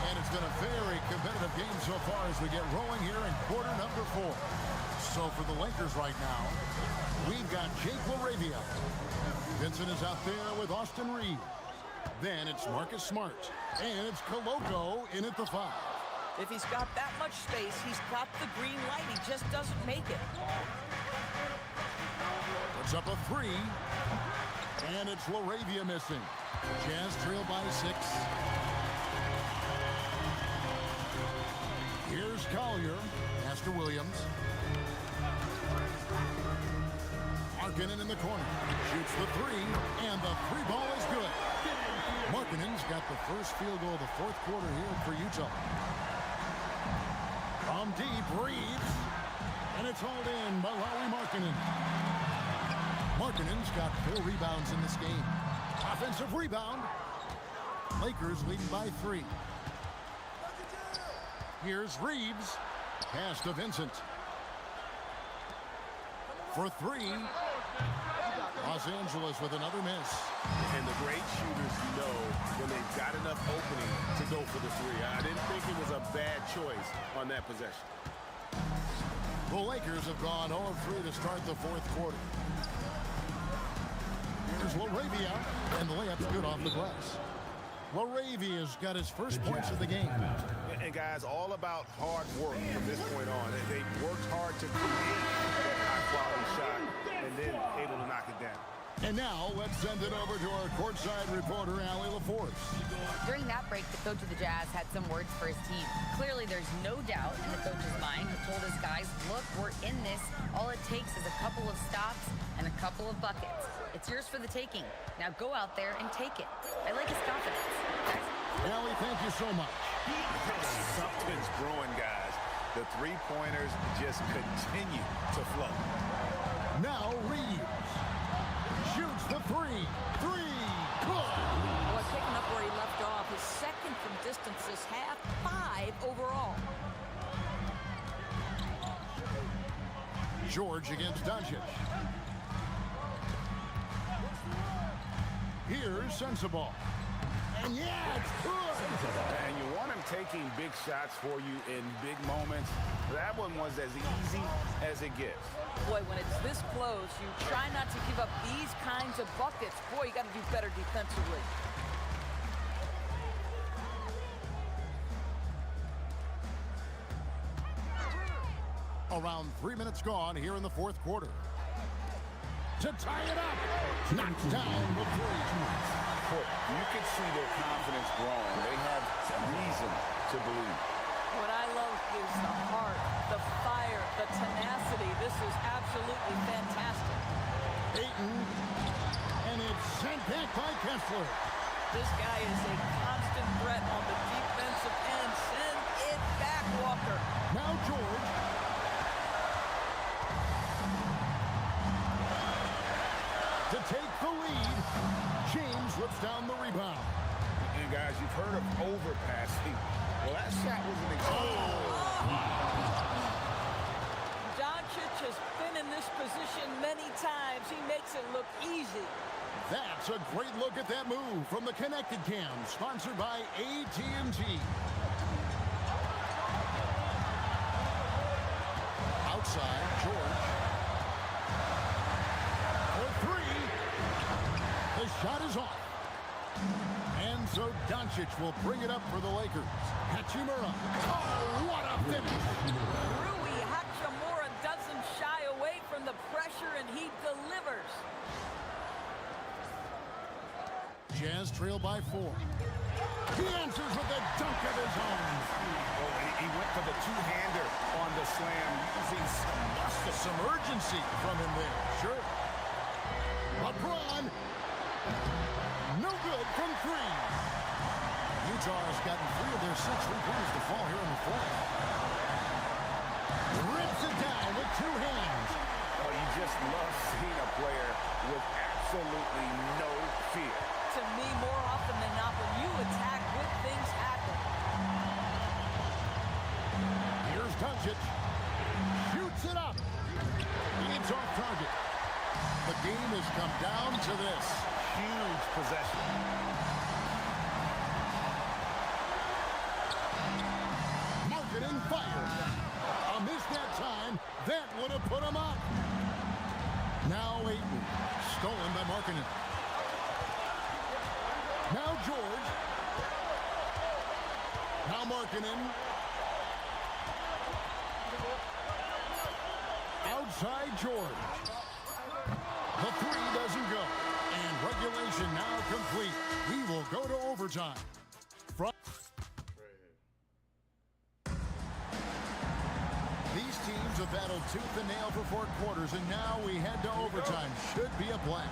And it's been a very competitive game so far as we get rolling here in quarter number 4. So for the Lakers right now, we've got Jake LaRavia. Vincent is out there with Austin Reed. Then it's Marcus Smart. And it's Koloko in at the 5. If he's got that much space, he's got the green light. He just doesn't make it. Puts up a 3. And it's LaRavia missing. Jazz trail by 6. Here's Collier. Pass to Williams. Markkanen in the corner. Shoots the 3. And the 3 ball is good. Markkanen's got the first field goal of the 4th quarter here for Utah. From deep, Reeves. And it's hauled in by Lauri Markkanen. Markkanen's got 4 rebounds in this game. Offensive rebound. Lakers leading by 3. Here's Reeves. Pass to Vincent. For 3. Los Angeles with another miss. And the great shooters know when they've got enough opening to go for the 3. I didn't think it was a bad choice on that possession. The Lakers have gone 0-3 to start the 4th quarter. Here's LaRavia, and the layup's good off the glass. LaRavia's got his first points of the game. And guys, all about hard work from this point on. They worked hard to create that high-quality shot and then able to knock it down. And now, let's send it over to our courtside reporter, Allie LaForce. During that break, the coach of the Jazz had some words for his team. Clearly, there's no doubt in the coach's mind. He told his guys, look, we're in this. All it takes is a couple of stops and a couple of buckets. It's yours for the taking. Now go out there and take it. I like his confidence. Guys? Allie, thank you so much. Something's brewing, guys. The 3-pointers just continue to flow. Now Reeves shoots the 3. 3. Good. Boy, picking up where he left off. His second from distance this half. 5 overall. George against Doncic. Here's Sensabaugh. And yeah, it's good. And you want him taking big shots for you in big moments. That one was as easy as it gets. Boy, when it's this close, you try not to give up these kinds of buckets. Boy, you got to do better defensively. Around 3 minutes gone here in the 4th quarter. To tie it up. Knocked down the 3. You can see their confidence growing. They have reason to believe. What I love is the heart, the fire, the tenacity. This is absolutely fantastic. Ayton, and it's sent back by Kessler. This guy is a constant threat on the defensive end. Send it back, Walker. Now George. To take the lead, James rips down the rebound. And guys, you've heard of overpassing. Well, that shot was an Doncic has been in this position many times. He makes it look easy. That's a great look at that move from the Connected Cam, sponsored by AT&T. Outside, George. For 3. The shot is off. And so Doncic will bring it up for the Lakers. Hachimura. Oh, what a finish. Rui Hachimura doesn't shy away from the pressure, and he delivers. Jazz trail by 4. He answers with the dunk of his own. Oh, he went for the two-hander on the slam, using Some urgency from him there. Sure. LeBron. No good from 3. Utah has gotten 3 of their 6 3-pointers to fall here in the 4th. Rips it down with 2 hands. Oh, you just love seeing a player with Doncic shoots it up. It's off target. The game has come down to this. Huge possession. Marketing fire. A miss that time. That would have put him up. Now Ayton. Stolen by Markkanen. Now George. Now Markkanen. Outside George. The three doesn't go. And regulation now complete. We will go to overtime. These teams have battled tooth and nail for 4 quarters, and now we head to overtime. Should be a blast.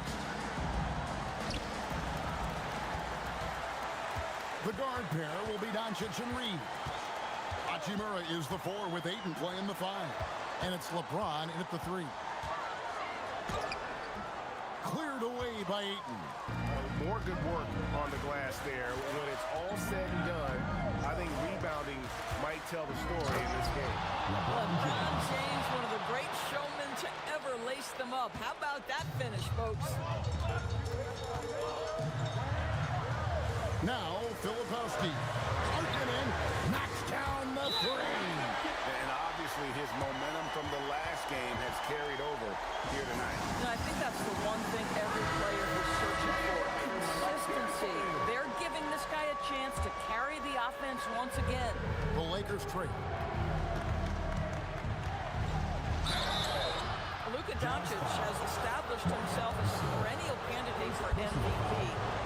The guard pair will be Doncic and Reed. Hachimura is the 4 with Ayton playing the 5. And it's LeBron in at the 3. Cleared away by Ayton. More good work on the glass there. When it's all said and done, I think rebounding might tell the story in this game. LeBron James, one of the great showmen to ever lace them up. How about that finish, folks? Now, Filipowski. Markkanen knocks down the 3. And obviously his momentum from the last game has carried over here tonight. And I think that's the one thing every player is searching for. Consistency. They're giving this guy a chance to carry the offense once again. The Lakers trade. Luka Doncic has established himself as a perennial candidate for MVP.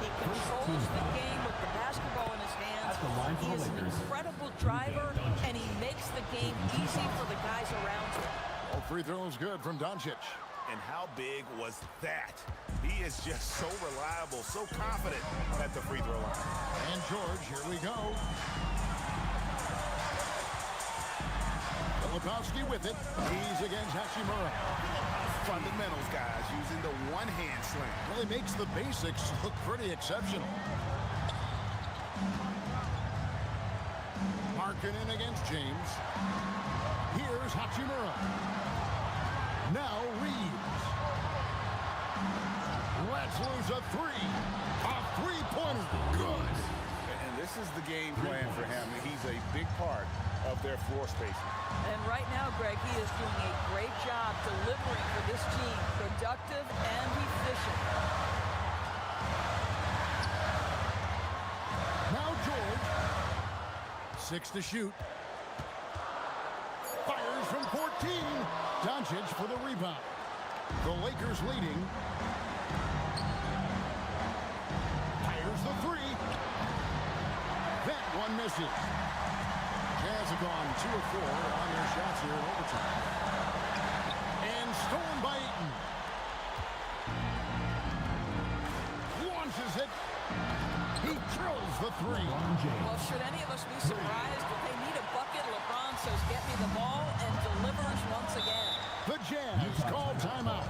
He controls the game with the basketball in his hands. He is an incredible driver, and he makes the game easy for the guys around him. All free throws good from Doncic. And how big was that? He is just so reliable, so confident at the free throw line. And George, here we go. Filipowski with it. He's against Hachimura. Fundamentals, guys, using the one-hand slam. Well, he makes the basics look pretty exceptional. Markkanen against James. Here's Hachimura. Now Reeves. Let's lose a 3. A 3-pointer. Good. And this is the game plan for him. He's a big part of their floor spacing. And right now, Greg, he is doing a great job delivering for this team. Productive and efficient. Now George. 6 to shoot. Fires from 14. Doncic for the rebound. The Lakers leading. Fires the 3. That one misses. Jazz have gone 2 of 4 on their shots here in overtime. And stolen by Ayton. Launches it. He drills the 3. Well, should any of us be surprised if they need a bucket? LeBron says, get me the ball, and delivers once again. The Jazz call timeout.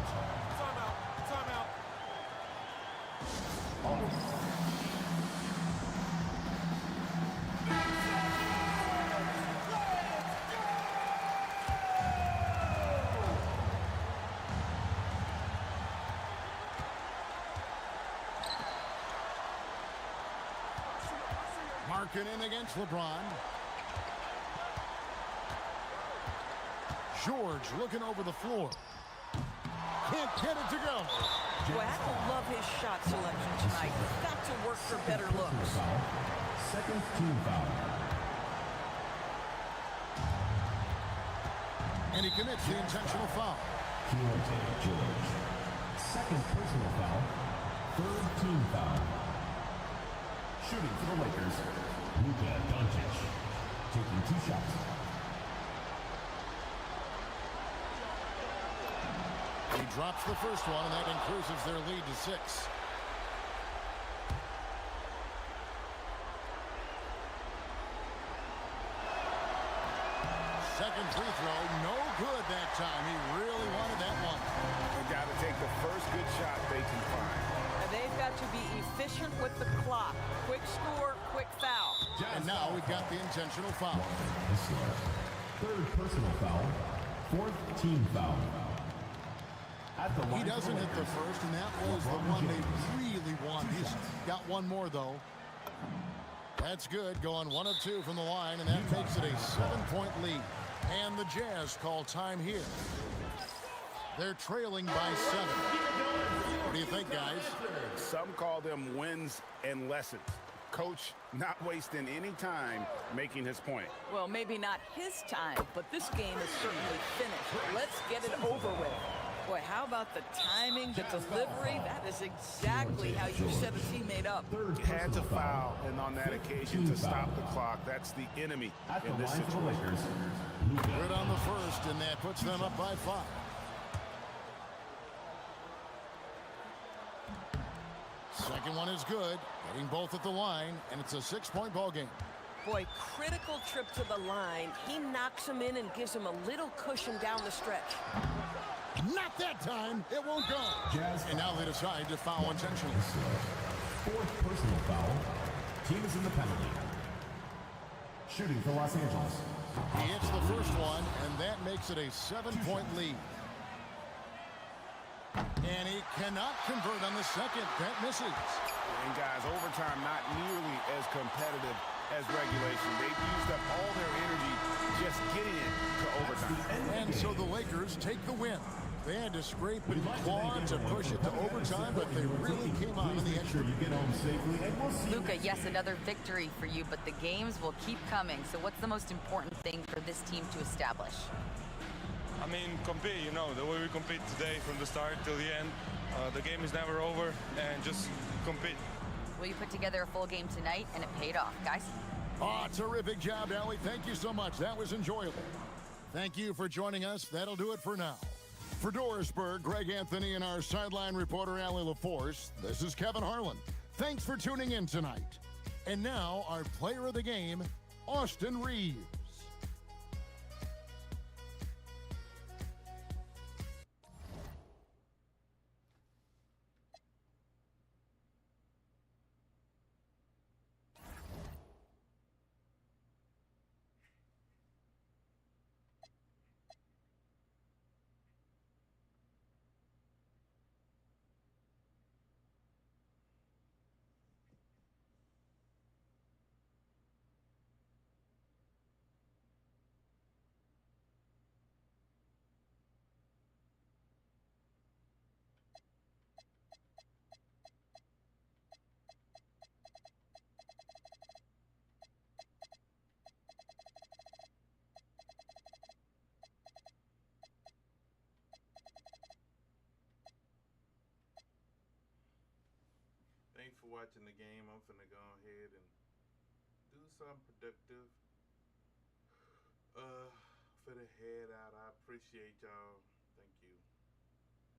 Timeout. Timeout. Markkanen against LeBron. George looking over the floor. Can't get it to go. Well, I have to love his shot selection tonight. He's got to work for better looks. Second team foul. And he commits the intentional foul. Keontae George. Second personal foul. Third team foul. Shooting for the Lakers, Luka Doncic. Taking 2 shots. He drops the first one, and that increases their lead to 6. Second free throw, no good that time. He really wanted that one. They've got to take the first good shot they can find. And they've got to be efficient with the clock. Quick score, quick foul. And now we've got the intentional foul. Third personal foul. Fourth team foul. At the line He doesn't for hit the Lakers, first, and that was the LeBron one they James. really want. He's got one more, though. That's good, going 1 of 2 from the line, and that makes it a 7-point lead. And the Jazz call time here. They're trailing by 7. What do you think, guys? Some call them wins and lessons. Coach not wasting any time making his point. Well, maybe not his time, but this game is certainly finished. Let's get it over with. Boy, how about the timing, the delivery? That is exactly how you set a teammate up. Had to foul, and on that occasion to stop the clock. That's the enemy in this situation. Good on the first, and that puts them up by 5. Second one is good, getting both at the line, and it's a 6-point ball game. Boy, critical trip to the line. He knocks him in and gives him a little cushion down the stretch. Not that time. It won't go. And now they decide to foul intentionally. Fourth personal foul. Team is in the penalty. Shooting for Los Angeles. He hits the first one, and that makes it a 7-point lead. And he cannot convert on the second. That misses. And guys, overtime not nearly as competitive as regulation. They've used up all their energy just getting it to overtime. And so the Lakers take the win. They had to scrape and claw to push it to overtime, but they really came on in the extra. Luka, yes, another victory for you, but the games will keep coming. So what's the most important thing for this team to establish? I mean, compete, the way we compete today from the start till the end. The game is never over, and just compete. Well, you put together a full game tonight, and it paid off, guys. Oh, terrific job, Allie. Thank you so much. That was enjoyable. Thank you for joining us. That'll do it for now. For Dorisburg, Greg Anthony, and our sideline reporter, Allie LaForce, this is Kevin Harlan. Thanks for tuning in tonight. And now, our player of the game, Austin Reeves. Thanks for watching the game. I'm finna go ahead and do something productive for the head out. I appreciate y'all